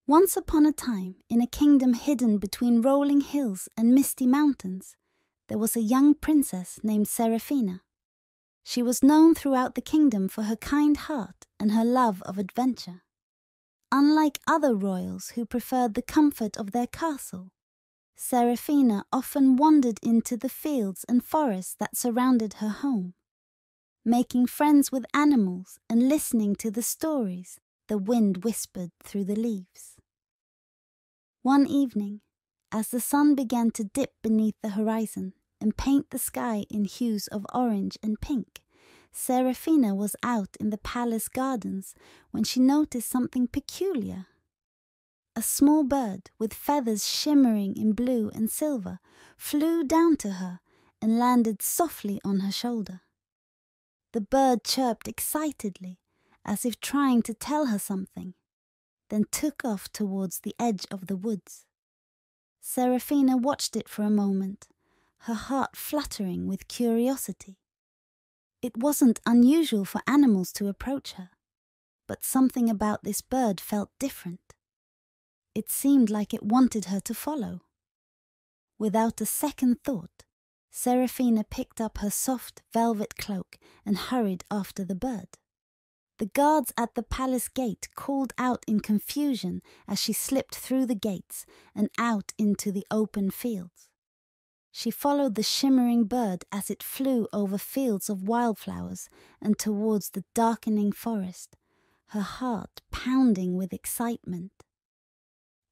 Once upon a time, in a kingdom hidden between rolling hills and misty mountains, there was a young princess named Seraphina. She was known throughout the kingdom for her kind heart and her love of adventure. Unlike other royals who preferred the comfort of their castle, Seraphina often wandered into the fields and forests that surrounded her home, making friends with animals and listening to the stories the wind whispered through the leaves. One evening, as the sun began to dip beneath the horizon and paint the sky in hues of orange and pink, Seraphina was out in the palace gardens when she noticed something peculiar. A small bird with feathers shimmering in blue and silver flew down to her and landed softly on her shoulder. The bird chirped excitedly, as if trying to tell her something, then took off towards the edge of the woods. Seraphina watched it for a moment, her heart fluttering with curiosity. It wasn't unusual for animals to approach her, but something about this bird felt different. It seemed like it wanted her to follow. Without a second thought, Seraphina picked up her soft velvet cloak and hurried after the bird. The guards at the palace gate called out in confusion as she slipped through the gates and out into the open fields. She followed the shimmering bird as it flew over fields of wildflowers and towards the darkening forest, her heart pounding with excitement.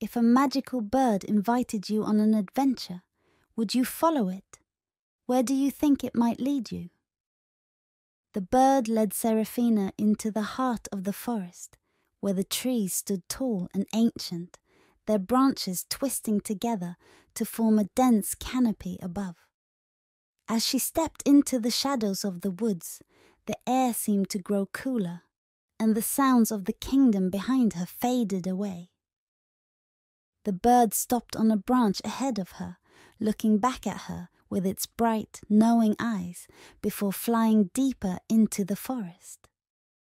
If a magical bird invited you on an adventure, would you follow it? Where do you think it might lead you? The bird led Seraphina into the heart of the forest, where the trees stood tall and ancient, their branches twisting together to form a dense canopy above. As she stepped into the shadows of the woods, the air seemed to grow cooler, and the sounds of the kingdom behind her faded away. The bird stopped on a branch ahead of her, looking back at her with its bright, knowing eyes before flying deeper into the forest.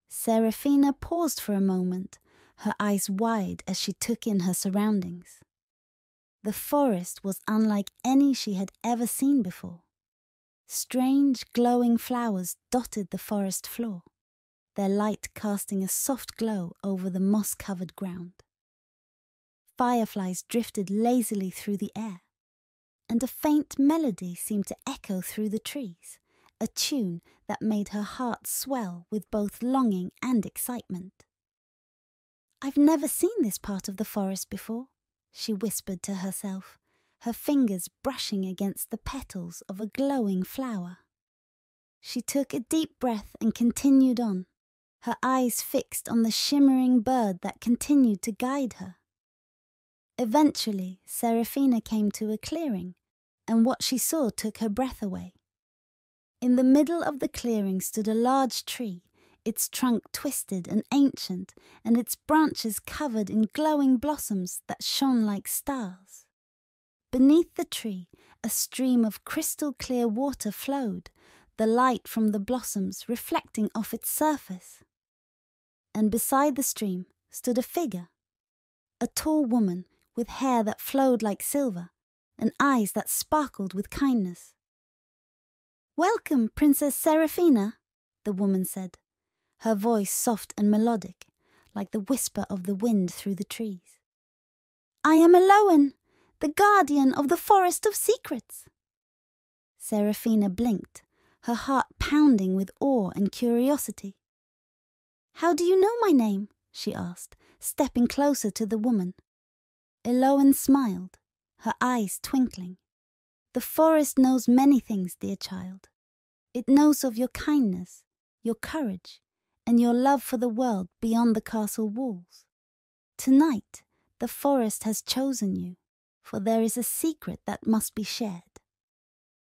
Seraphina paused for a moment, her eyes wide as she took in her surroundings. The forest was unlike any she had ever seen before. Strange, glowing flowers dotted the forest floor, their light casting a soft glow over the moss-covered ground. Fireflies drifted lazily through the air, and a faint melody seemed to echo through the trees, a tune that made her heart swell with both longing and excitement. "I've never seen this part of the forest before," she whispered to herself, her fingers brushing against the petals of a glowing flower. She took a deep breath and continued on, her eyes fixed on the shimmering bird that continued to guide her. Eventually, Seraphina came to a clearing, and what she saw took her breath away. In the middle of the clearing stood a large tree, its trunk twisted and ancient, and its branches covered in glowing blossoms that shone like stars. Beneath the tree, a stream of crystal-clear water flowed, the light from the blossoms reflecting off its surface. And beside the stream stood a figure, a tall woman with hair that flowed like silver and eyes that sparkled with kindness. "Welcome, Princess Seraphina," the woman said, her voice soft and melodic, like the whisper of the wind through the trees. "I am Elowen, the guardian of the Forest of Secrets." Seraphina blinked, her heart pounding with awe and curiosity. "How do you know my name?" she asked, stepping closer to the woman. Elowen smiled, her eyes twinkling. "The forest knows many things, dear child. It knows of your kindness, your courage, and your love for the world beyond the castle walls. Tonight, the forest has chosen you, for there is a secret that must be shared."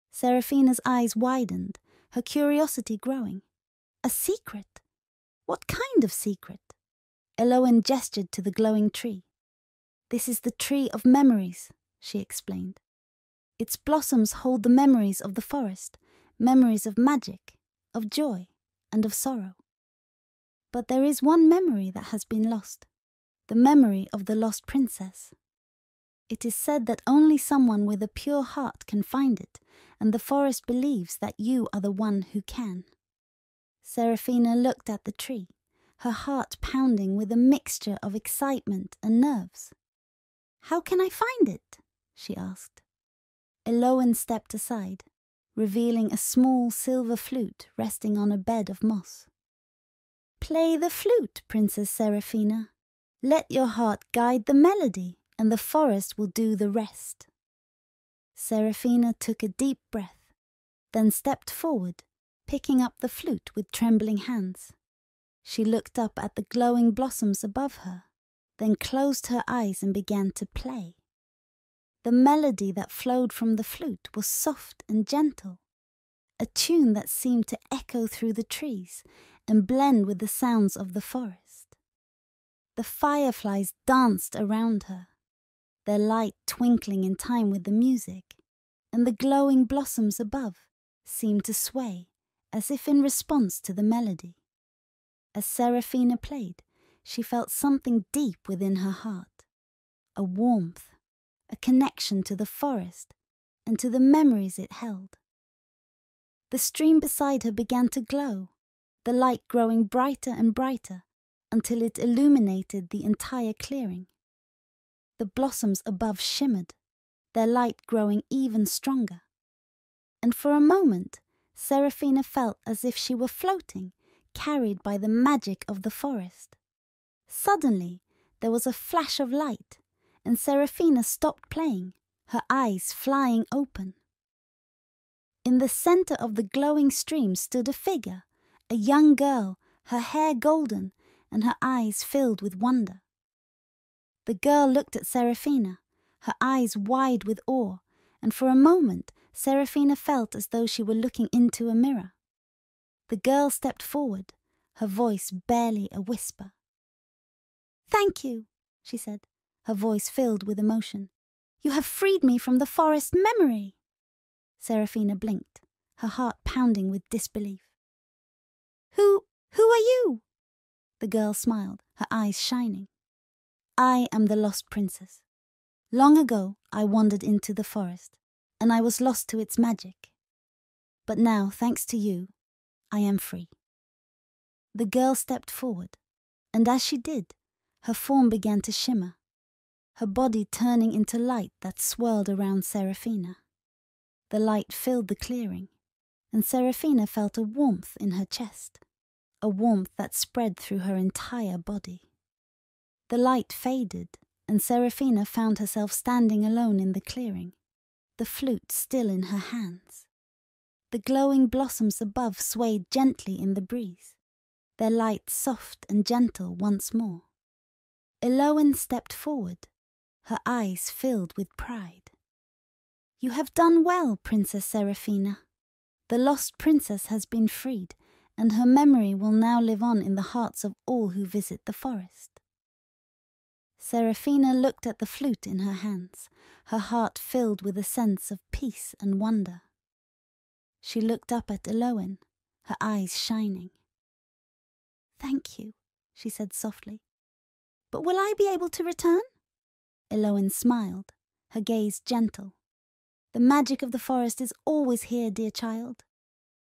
Seraphina's eyes widened, her curiosity growing. "A secret? What kind of secret?" Elowen gestured to the glowing tree. "This is the tree of memories," she explained. "Its blossoms hold the memories of the forest, memories of magic, of joy, and of sorrow. But there is one memory that has been lost. the memory of the lost princess. It is said that only someone with a pure heart can find it, and the forest believes that you are the one who can. Seraphina looked at the tree, her heart pounding with a mixture of excitement and nerves. "How can I find it?" she asked. Elowen stepped aside, revealing a small silver flute resting on a bed of moss. "Play the flute, Princess Seraphina. Let your heart guide the melody, and the forest will do the rest." Seraphina took a deep breath, then stepped forward, picking up the flute with trembling hands. She looked up at the glowing blossoms above her, then closed her eyes and began to play. The melody that flowed from the flute was soft and gentle, a tune that seemed to echo through the trees and blend with the sounds of the forest. The fireflies danced around her, their light twinkling in time with the music, and the glowing blossoms above seemed to sway as if in response to the melody. As Seraphina played, she felt something deep within her heart, a warmth, a connection to the forest and to the memories it held. The stream beside her began to glow, the light growing brighter and brighter until it illuminated the entire clearing. The blossoms above shimmered, their light growing even stronger. And for a moment, Seraphina felt as if she were floating, carried by the magic of the forest. Suddenly, there was a flash of light, and Seraphina stopped playing, her eyes flying open. In the center of the glowing stream stood a figure, a young girl, her hair golden and her eyes filled with wonder. The girl looked at Seraphina, her eyes wide with awe, and for a moment Seraphina felt as though she were looking into a mirror. The girl stepped forward, her voice barely a whisper. "Thank you," she said, her voice filled with emotion. "You have freed me from the forest memory." Seraphina blinked, her heart pounding with disbelief. Who are you?" The girl smiled, her eyes shining. "I am the lost princess. Long ago I wandered into the forest, and I was lost to its magic. But now, thanks to you, I am free." The girl stepped forward, and as she did, her form began to shimmer, her body turning into light that swirled around Seraphina. The light filled the clearing, and Seraphina felt a warmth in her chest, a warmth that spread through her entire body. The light faded, and Seraphina found herself standing alone in the clearing, the flute still in her hands. The glowing blossoms above swayed gently in the breeze, their light soft and gentle once more. Elowen stepped forward, her eyes filled with pride. "You have done well, Princess Seraphina. The lost princess has been freed, and her memory will now live on in the hearts of all who visit the forest." Seraphina looked at the flute in her hands, her heart filled with a sense of peace and wonder. She looked up at Elowen, her eyes shining. "Thank you," she said softly. "But will I be able to return?" Elowen smiled, her gaze gentle. "The magic of the forest is always here, dear child.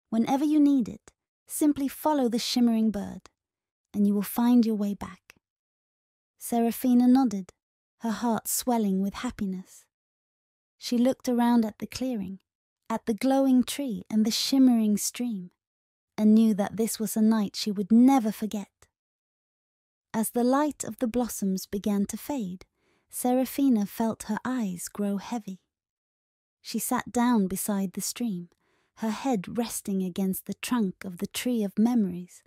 Whenever you need it, simply follow the shimmering bird, and you will find your way back." Seraphina nodded, her heart swelling with happiness. She looked around at the clearing, at the glowing tree and the shimmering stream, and knew that this was a night she would never forget. As the light of the blossoms began to fade, Seraphina felt her eyes grow heavy. She sat down beside the stream, her head resting against the trunk of the tree of memories,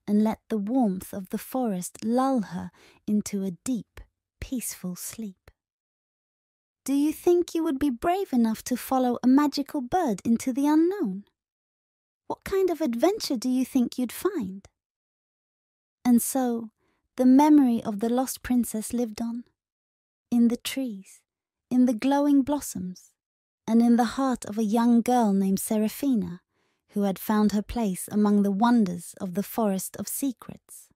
and let the warmth of the forest lull her into a deep, peaceful sleep. "Do you think you would be brave enough to follow a magical bird into the unknown? What kind of adventure do you think you'd find?" And so, the memory of the lost princess lived on, in the trees, in the glowing blossoms, and in the heart of a young girl named Seraphina, who had found her place among the wonders of the Forest of Secrets.